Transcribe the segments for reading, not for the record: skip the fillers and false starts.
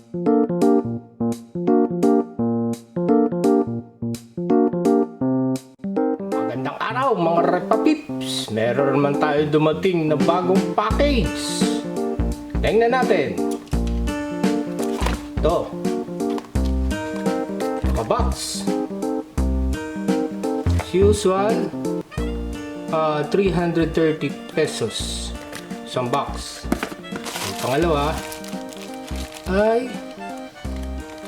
Magandang araw mga repapips! Meron naman tayo dumating na bagong package. Tingnan natin. Ito. Naka-box. As usual, 330 pesos isang box. Ang pangalawa ay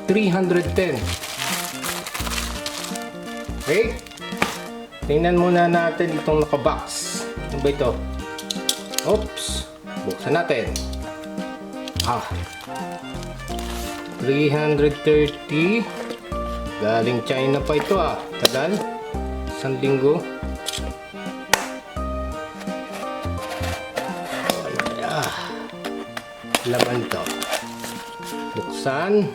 310. Okay? Tingnan muna natin itong naka-box. Ano ba ito? Oops! Buksan natin. 330. Galing China pa ito Tagal. Isang linggo. Laman to. Buksan.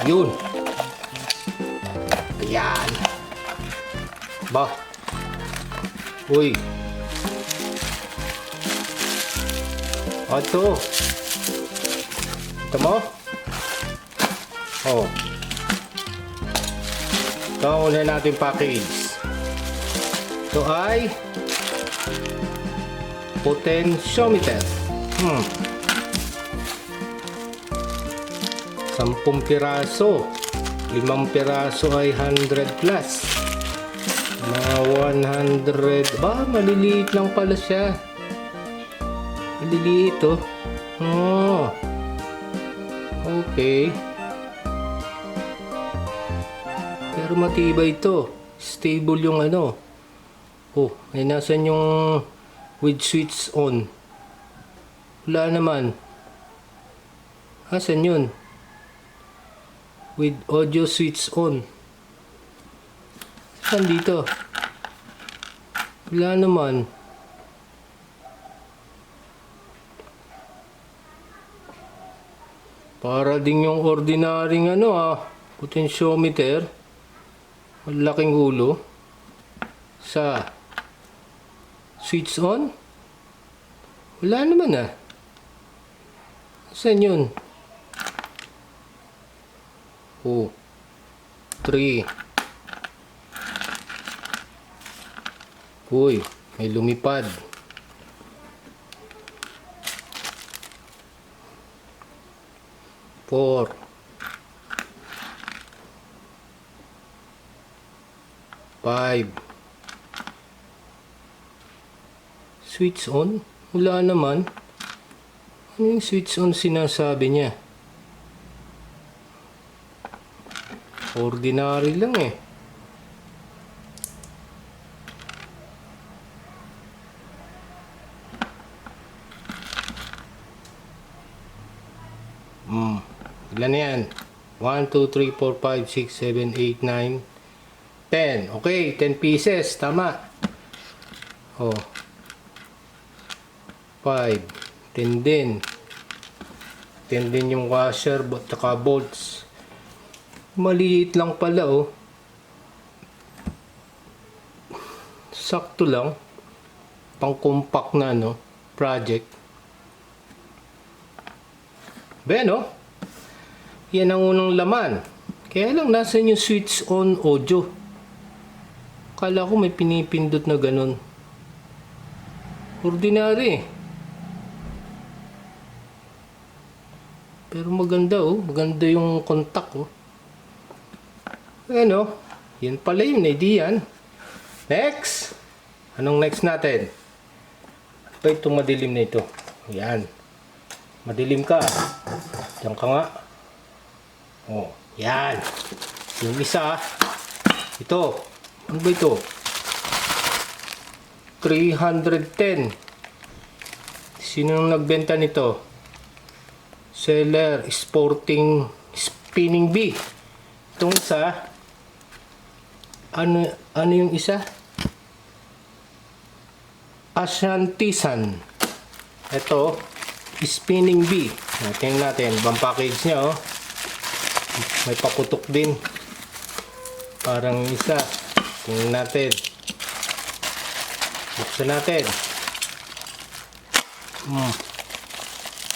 Yun. Ayan. Ba. Uy. Ito. Ito mo? Oh. Ito ang una natin package. Ito ay Potentiometer. 10 piraso. 5 piraso ay 100 plus. Mga 100. Ba, maliliit lang pala siya. Maliliit Oh. Okay. Pero matibay ito. Stable yung Oh, ay nasan yung with switch on? Wala naman. Asan yun? With audio switch on. Saan dito? Wala naman. Para din yung ordinaryong potentiometer. Malaking ulo. Sa switch on? Wala naman Saan yun? 3. Uy, may lumipad. 4. 5. Switch on? Wala naman. Ano yung switch on sinasabi niya? Ordinary lang Ilan na yan? 1, 2, 3, 4, 5, 6, 7, 8, 9, 10. Okay, 10 pieces. Tama. 5. 10 din. 10 din yung washer at saka bolts. Maliit lang pala Sakto lang. Pang compact na project. Yan ang unang laman. Kaya lang nasan yung switch on audio? Kala ko may pinipindot na ganun. Ordinary. Pero maganda maganda yung contact Yan pala yun, yan. Next. Anong next natin? Ano ba itong madilim na ito? Yan. Madilim ka. Diyan ka nga. Yan. Yung isa. Ito. Ano ba ito? 310. Sino nagbenta nito? Seller Sporting Spinning Bee. Itong isa. Ano yung isa? Ashantisan. Ito, Spinning Bee. Tingnan natin, ibang package niya May paputok din. Parang isa. Tingnan natin. Buksan natin.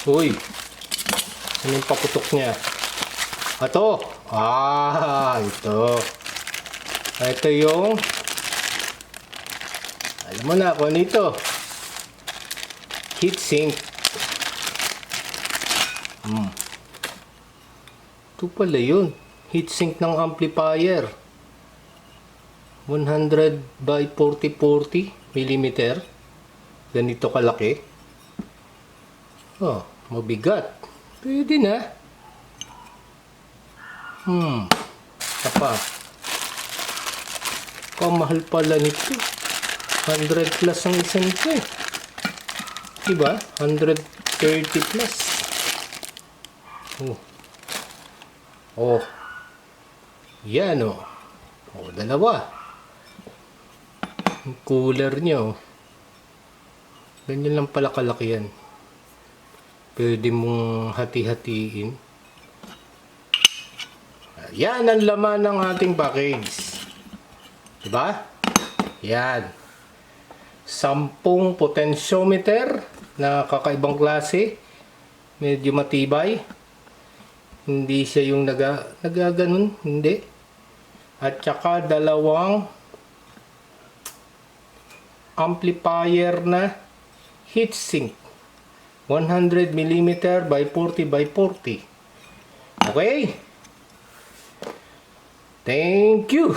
Uy, ano yung paputok niya? Ito. Ito. Ito yung, alam mo na kung ano ito. Heatsink. Ito pala yun. Heatsink ng amplifier. 100 by 40 millimeter. Ganito kalaki. Oh, mabigat. Pwede na. Apa. Kamahal pala nito. 100 plus ang isa nito eh. Diba? 130 plus. Oh. Yan oh. Oh, dalawa. Yung cooler niya oh. Ganyan lang pala kalaki yan. Pwede mong hati-hatiin. Yan ang laman ng ating package. Diba? Yan. 10 potentiometer na kakaibang klase. Medyo matibay. Hindi siya yung nagaganon. Hindi. At saka 2 amplifier na heatsink. 100 mm by 40 by 40. Okay? Thank you.